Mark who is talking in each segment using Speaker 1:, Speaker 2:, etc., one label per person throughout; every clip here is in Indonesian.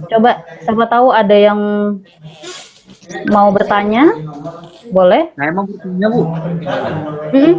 Speaker 1: Coba, siapa tahu ada yang mau bertanya, boleh?
Speaker 2: Saya mau bertanya, Bu.
Speaker 1: Hmm,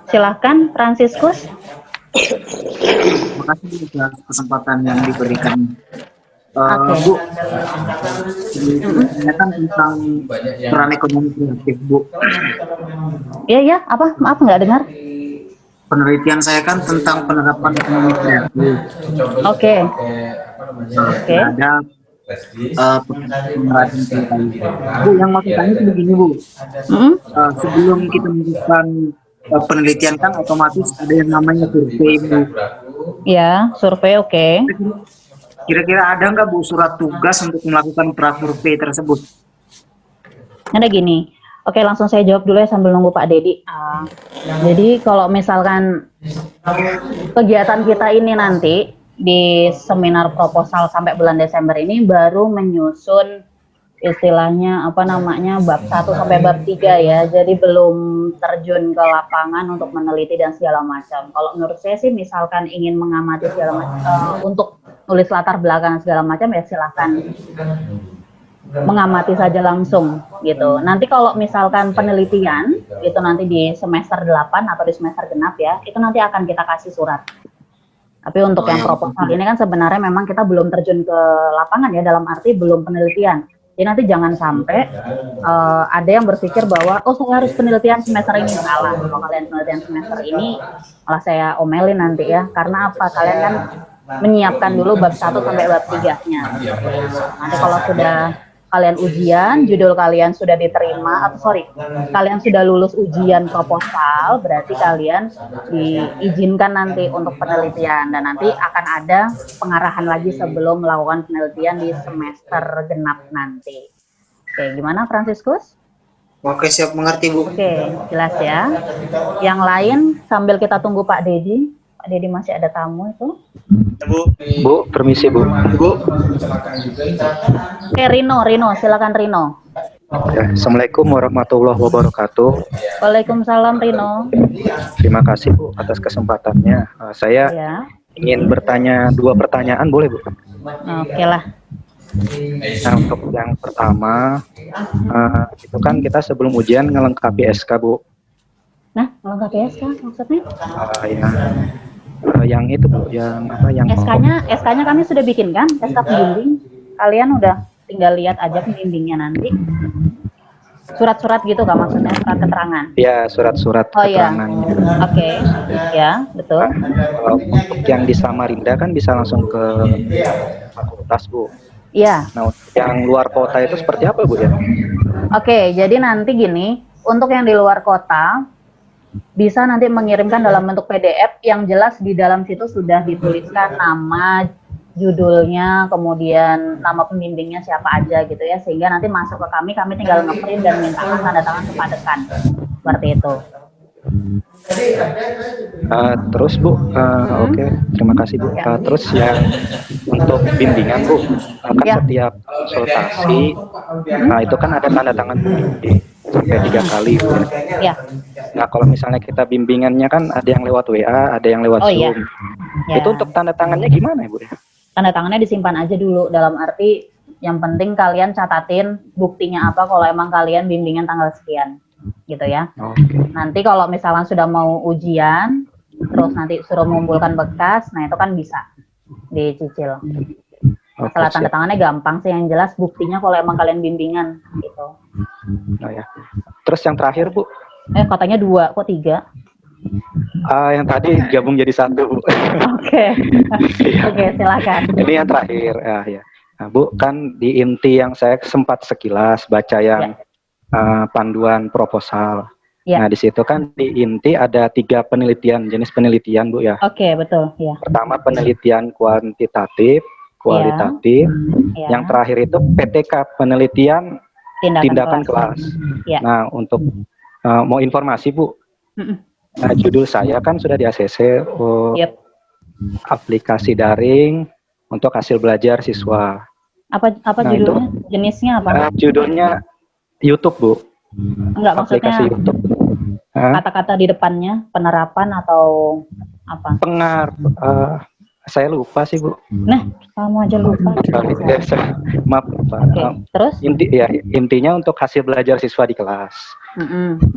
Speaker 1: silahkan, Fransiskus.
Speaker 2: Makasih Bu atas kesempatan yang diberikan.
Speaker 1: Oke.
Speaker 2: Bu, saya kan tentang peran ekonomi kreatif, Bu.
Speaker 1: Iya, iya, apa? Maaf, nggak dengar.
Speaker 2: Penelitian saya kan tentang penerapan ekonomi kreatif.
Speaker 1: Oke, oke.
Speaker 2: Terhadap pengrajin kayu. Bu, yang mau saya tanya itu begini, Bu.
Speaker 1: Hmm,
Speaker 2: Sebelum kita melakukan penelitian kan otomatis ada yang namanya survei, Bu.
Speaker 1: ya, survei oke.
Speaker 2: Kira-kira ada nggak Bu surat tugas untuk melakukan prasurvei tersebut?
Speaker 1: Ada gini. Oke, langsung saya jawab dulu ya sambil nunggu Pak Dedi. Jadi kalau misalkan kegiatan kita ini nanti di seminar proposal sampai bulan Desember ini baru menyusun istilahnya apa namanya bab 1 sampai bab 3 ya. Jadi belum terjun ke lapangan untuk meneliti dan segala macam. Kalau menurut saya sih misalkan ingin mengamati segala macam untuk nulis latar belakang segala macam ya silahkan mengamati saja langsung gitu. Nanti kalau misalkan penelitian itu nanti di semester 8 atau di semester genap ya, itu nanti akan kita kasih surat. Tapi untuk yang proposal ini kan sebenarnya memang kita belum terjun ke lapangan ya, dalam arti belum penelitian. Jadi nanti jangan sampai ada yang berpikir bahwa oh saya harus penelitian semester ini, salah. Kalau kalian penelitian semester ini malah saya omelin nanti ya. Karena apa? Kalian kan menyiapkan dulu bab 1 sampai bab 3-nya. Nanti kalau sudah kalian ujian, judul kalian sudah diterima, atau sorry, kalian sudah lulus ujian proposal, berarti kalian diizinkan nanti untuk penelitian, dan nanti akan ada pengarahan lagi sebelum melakukan penelitian di semester genap nanti. Oke, gimana Fransiskus?
Speaker 2: Oke, siap mengerti, Bu.
Speaker 1: Oke, jelas ya. Yang lain, sambil kita tunggu Pak Dedi. Pak Dedi masih ada tamu itu.
Speaker 3: Bu, permisi Bu.
Speaker 2: Bu.
Speaker 1: Oke, Rino, silakan Rino.
Speaker 3: Ya, Assalamualaikum warahmatullahi wabarakatuh.
Speaker 1: Waalaikumsalam Rino.
Speaker 3: Terima kasih Bu atas kesempatannya. Saya
Speaker 1: Ya.
Speaker 3: ingin bertanya 2 pertanyaan, boleh Bu?
Speaker 1: Oke lah.
Speaker 3: Nah, untuk yang pertama, itu kan kita sebelum ujian ngelengkapi SK Bu.
Speaker 1: Nah, melengkapi SK maksudnya?
Speaker 3: Yang itu Bu, yang apa? Yang
Speaker 1: SK-nya kami sudah bikin kan, SK pembimbing. Kalian udah tinggal lihat aja pembimbingnya nanti. Surat-surat gitu kan maksudnya, surat keterangan.
Speaker 3: Ya, surat-surat keterangannya.
Speaker 1: Oke. Ya, betul.
Speaker 3: Untuk yang di Samarinda kan bisa langsung ke fakultas Bu.
Speaker 1: Iya.
Speaker 3: Nah, yang luar kota itu seperti apa Bu ya?
Speaker 1: Oke, jadi nanti gini, untuk yang di luar kota bisa nanti mengirimkan dalam bentuk PDF yang jelas di dalam situ sudah dituliskan nama, judulnya, kemudian nama pembimbingnya siapa aja gitu ya, sehingga nanti masuk ke kami tinggal ngeprint dan mintakan tanda tangan kepada dekan, seperti itu.
Speaker 3: Terus Bu, oke, terima kasih Bu. Terus yang untuk bimbingan Bu, kan setiap konsultasi, itu kan ada tanda tangan pembimbing sampai 3 kali Bu.
Speaker 1: Ya.
Speaker 3: Nah, kalau misalnya kita bimbingannya kan ada yang lewat WA, ada yang lewat Zoom.
Speaker 1: Iya.
Speaker 3: Itu untuk tanda tangannya gimana ya Bu?
Speaker 1: Tanda tangannya disimpan aja dulu, dalam arti yang penting kalian catatin buktinya apa kalau emang kalian bimbingan tanggal sekian gitu ya. Nanti kalau misalnya sudah mau ujian terus nanti suruh mengumpulkan bekas, nah itu kan bisa dicicil. Masalah tanda tangannya gampang sih, yang jelas buktinya kalau emang kalian bimbingan gitu.
Speaker 3: Oh ya. Terus yang terakhir Bu,
Speaker 1: katanya 2, kok 3?
Speaker 3: Yang tadi gabung jadi 1 Bu.
Speaker 1: Oke. Oke, silakan.
Speaker 3: Ini yang terakhir ya. Nah, Bu, kan di inti yang saya sempat sekilas baca yang panduan proposal. Nah, di situ kan di inti ada 3 penelitian, jenis penelitian Bu ya.
Speaker 1: Oke, betul ya.
Speaker 3: Pertama penelitian kuantitatif, kualitatif. Yang terakhir itu PTK, penelitian tindakan kelas. Nah, untuk mau informasi Bu, nah, judul saya kan sudah di ACC, aplikasi daring untuk hasil belajar siswa.
Speaker 1: Apa judulnya? Jenisnya apa?
Speaker 3: Judulnya YouTube Bu.
Speaker 1: Enggak, maksudnya
Speaker 3: YouTube.
Speaker 1: Kata-kata di depannya penerapan atau apa?
Speaker 3: Saya lupa sih Bu.
Speaker 1: Nah, kamu aja lupa.
Speaker 3: Maaf Pak.
Speaker 1: Oke, terus?
Speaker 3: Intinya untuk hasil belajar siswa di kelas.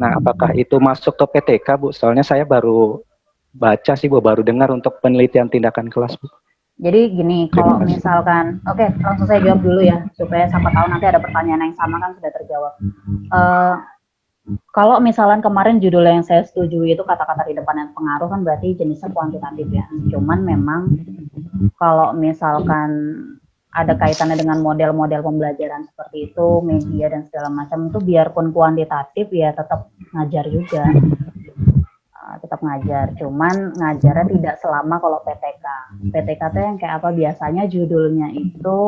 Speaker 3: Nah, apakah itu masuk ke PTK Bu? Soalnya saya baru baca sih Bu, baru dengar untuk penelitian tindakan kelas Bu.
Speaker 1: Jadi gini, kalau misalkan, oke, langsung saya jawab dulu ya, supaya siapa tahu nanti ada pertanyaan yang sama kan sudah terjawab. Kalau misalkan kemarin judul yang saya setuju itu kata-kata di depan yang pengaruh kan berarti jenisnya kuantitatif ya. Cuman memang kalau misalkan ada kaitannya dengan model-model pembelajaran seperti itu, media dan segala macam itu biarpun kuantitatif ya tetap ngajar juga. Tetap ngajar, cuman ngajarnya tidak selama kalau PTK. PTK itu yang kayak apa biasanya judulnya itu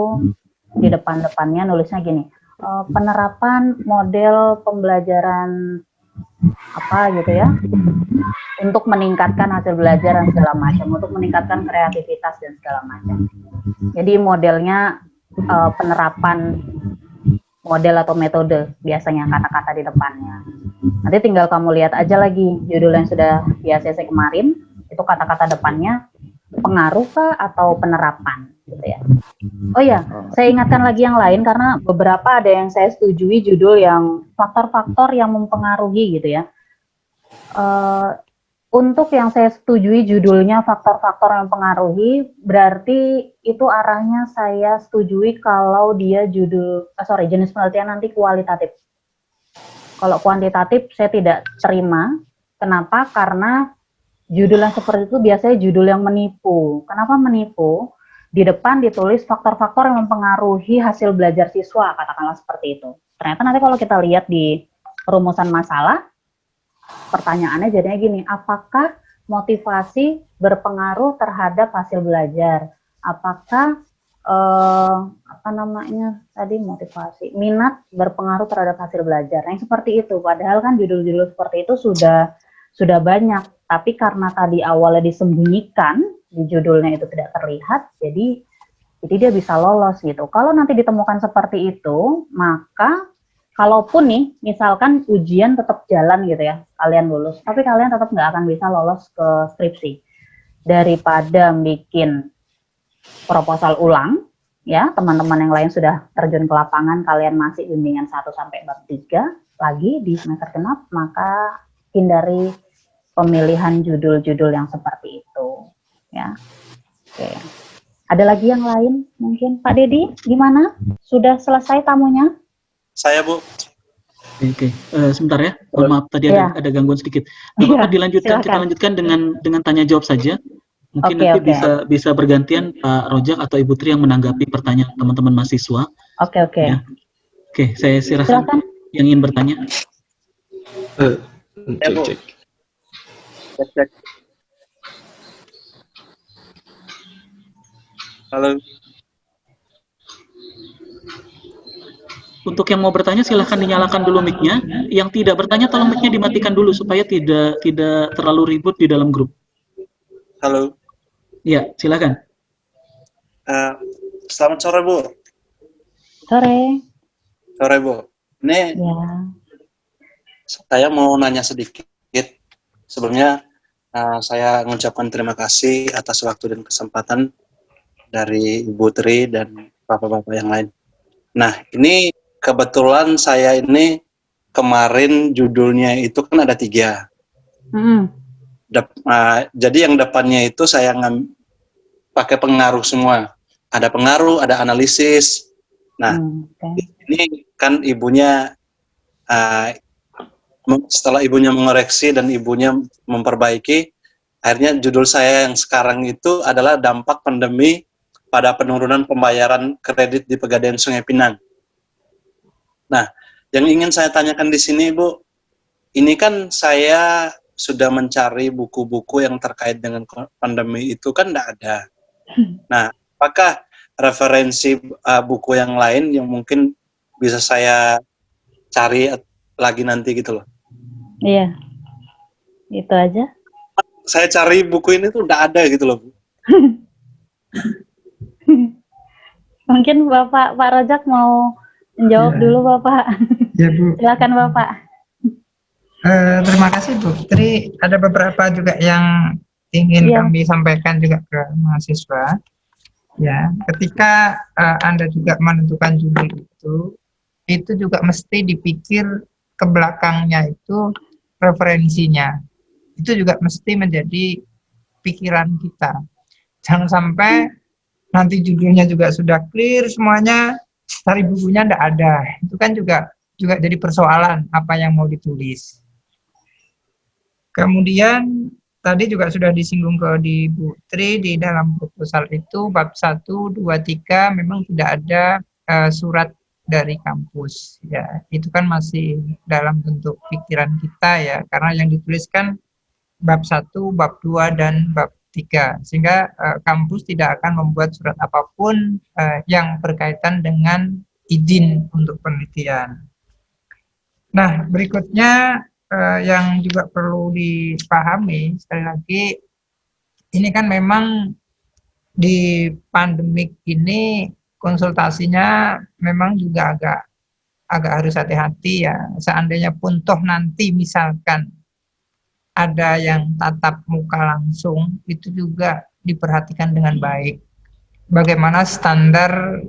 Speaker 1: di depan-depannya nulisnya gini, penerapan model pembelajaran apa gitu ya, untuk meningkatkan hasil belajar dan segala macam, untuk meningkatkan kreativitas dan segala macam. Jadi modelnya penerapan model atau metode biasanya kata-kata di depannya. Nanti tinggal kamu lihat aja lagi judul yang sudah biasa kemarin itu kata-kata depannya pengaruh kah atau penerapan gitu ya. Oh ya, saya ingatkan lagi yang lain karena beberapa ada yang saya setujui judul yang faktor-faktor yang mempengaruhi gitu ya. Untuk yang saya setujui judulnya faktor-faktor yang mempengaruhi, berarti itu arahnya saya setujui kalau dia jenis penelitian nanti kualitatif. Kalau kuantitatif saya tidak terima. Kenapa? Karena judul yang seperti itu biasanya judul yang menipu. Kenapa menipu? Di depan ditulis faktor-faktor yang mempengaruhi hasil belajar siswa, katakanlah seperti itu. Ternyata nanti kalau kita lihat di rumusan masalah, pertanyaannya jadinya gini, apakah motivasi berpengaruh terhadap hasil belajar? Apakah motivasi, minat berpengaruh terhadap hasil belajar? Yang seperti itu, padahal kan judul-judul seperti itu sudah banyak, tapi karena tadi awalnya disembunyikan, di judulnya itu tidak terlihat, jadi dia bisa lolos gitu. Kalau nanti ditemukan seperti itu, maka kalaupun nih, misalkan ujian tetap jalan gitu ya, kalian lulus, tapi kalian tetap nggak akan bisa lolos ke skripsi. Daripada bikin proposal ulang, ya teman-teman yang lain sudah terjun ke lapangan, kalian masih bimbingan 1 sampai bab 3 lagi di semester genap, maka hindari pemilihan judul-judul yang seperti itu. Ya, oke. Ada lagi yang lain mungkin? Pak Dedi, gimana? Sudah selesai tamunya?
Speaker 4: Saya Bu.
Speaker 5: Oke. Sebentar ya. Mohon maaf tadi ada gangguan sedikit. Bapak dilanjutkan, kita lanjutkan dengan tanya jawab saja. Mungkin nanti bisa bergantian Pak Rojak atau Ibu Tri yang menanggapi pertanyaan teman-teman mahasiswa.
Speaker 1: Oke.
Speaker 5: Ya. Oke, saya silakan yang ingin bertanya.
Speaker 4: Cek. Halo.
Speaker 5: Untuk yang mau bertanya silahkan dinyalakan dulu mic-nya. Yang tidak bertanya tolong mic-nya dimatikan dulu supaya tidak terlalu ribut di dalam grup.
Speaker 4: Halo.
Speaker 5: Ya, silakan.
Speaker 4: Selamat sore Bu.
Speaker 1: Sore.
Speaker 4: Sore Bu. Ini saya mau nanya sedikit. Sebelumnya saya mengucapkan terima kasih atas waktu dan kesempatan dari Ibu Tri dan Bapak-Bapak yang lain. Nah, ini kebetulan saya ini kemarin judulnya itu kan ada 3. Jadi yang depannya itu saya pakai pengaruh semua. Ada pengaruh, ada analisis. Nah, ini kan ibunya setelah ibunya mengoreksi dan ibunya memperbaiki, akhirnya judul saya yang sekarang itu adalah dampak pandemi pada penurunan pembayaran kredit di Pegadaian Sungai Pinang. Nah, yang ingin saya tanyakan di sini, Bu, ini kan saya sudah mencari buku-buku yang terkait dengan pandemi itu kan tidak ada. Nah, apakah referensi buku yang lain yang mungkin bisa saya cari lagi nanti gitu loh?
Speaker 1: Iya, itu aja.
Speaker 4: Saya cari buku ini tuh tidak ada gitu loh, Bu.
Speaker 1: Mungkin Pak Rojak mau menjawab dulu Bapak.
Speaker 6: Ya Bu.
Speaker 1: Silakan Bapak.
Speaker 6: Terima kasih Bu Tri. Ada beberapa juga yang ingin kami sampaikan juga ke mahasiswa. Ya, ketika Anda juga menentukan judul itu juga mesti dipikir ke belakangnya itu referensinya. Itu juga mesti menjadi pikiran kita. Jangan sampai nanti judulnya juga sudah clear semuanya, cari bukunya enggak ada. Itu kan juga jadi persoalan apa yang mau ditulis. Kemudian tadi juga sudah disinggung di Bu Tri, di dalam proposal itu bab 1, 2, 3 memang tidak ada surat dari kampus. Ya, itu kan masih dalam bentuk pikiran kita ya, karena yang dituliskan bab 1, bab 2, dan bab 3. Sehingga kampus tidak akan membuat surat apapun yang berkaitan dengan izin untuk penelitian. Nah, berikutnya yang juga perlu dipahami, sekali lagi, ini kan memang di pandemik ini konsultasinya memang juga agak harus hati-hati ya. Seandainya pun toh nanti misalkan ada yang tatap muka langsung, itu juga diperhatikan dengan baik. Bagaimana standar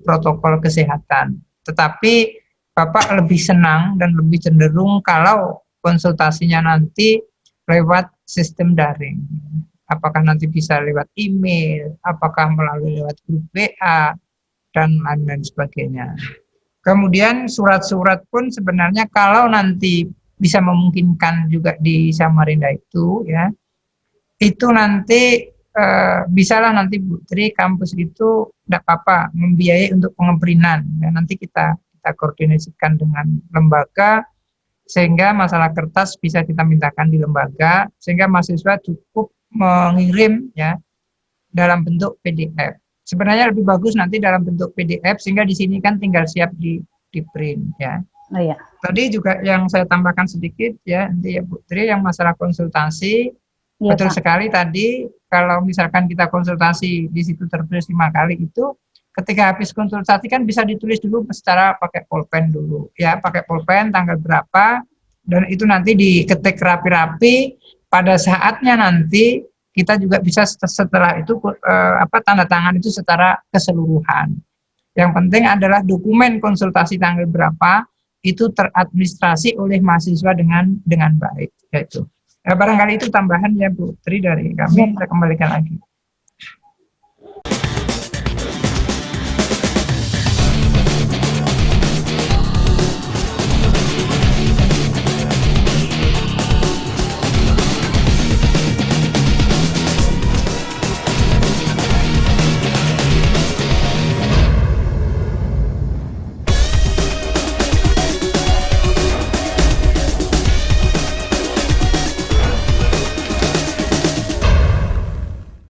Speaker 6: protokol kesehatan. Tetapi Bapak lebih senang dan lebih cenderung kalau konsultasinya nanti lewat sistem daring. Apakah nanti bisa lewat email, apakah melalui lewat grup WA, dan lain-lain sebagainya. Kemudian surat-surat pun sebenarnya kalau nanti bisa memungkinkan juga di Samarinda itu ya, itu nanti bisalah nanti Bu Tri kampus itu tidak apa-apa membiayai untuk pengemprinan. Ya, nanti kita koordinasikan dengan lembaga sehingga masalah kertas bisa kita mintakan di lembaga sehingga mahasiswa cukup mengirim ya dalam bentuk PDF. Sebenarnya lebih bagus nanti dalam bentuk PDF sehingga di sini kan tinggal siap di print ya.
Speaker 1: Oh, iya.
Speaker 6: Tadi juga yang saya tambahkan sedikit ya nanti ya Bu Tri yang masalah konsultasi ya, betul Pak. Sekali tadi kalau misalkan kita konsultasi di situ tertulis 5 kali itu ketika habis konsultasi kan bisa ditulis dulu secara pakai pulpen dulu ya, pakai pulpen tanggal berapa dan itu nanti diketik rapi-rapi pada saatnya nanti kita juga bisa setelah itu tanda tangan itu secara keseluruhan. Yang penting adalah dokumen konsultasi tanggal berapa itu teradministrasi oleh mahasiswa dengan baik yaitu. Barangkali itu tambahan ya Bu Tri dari kami, saya kembalikan lagi.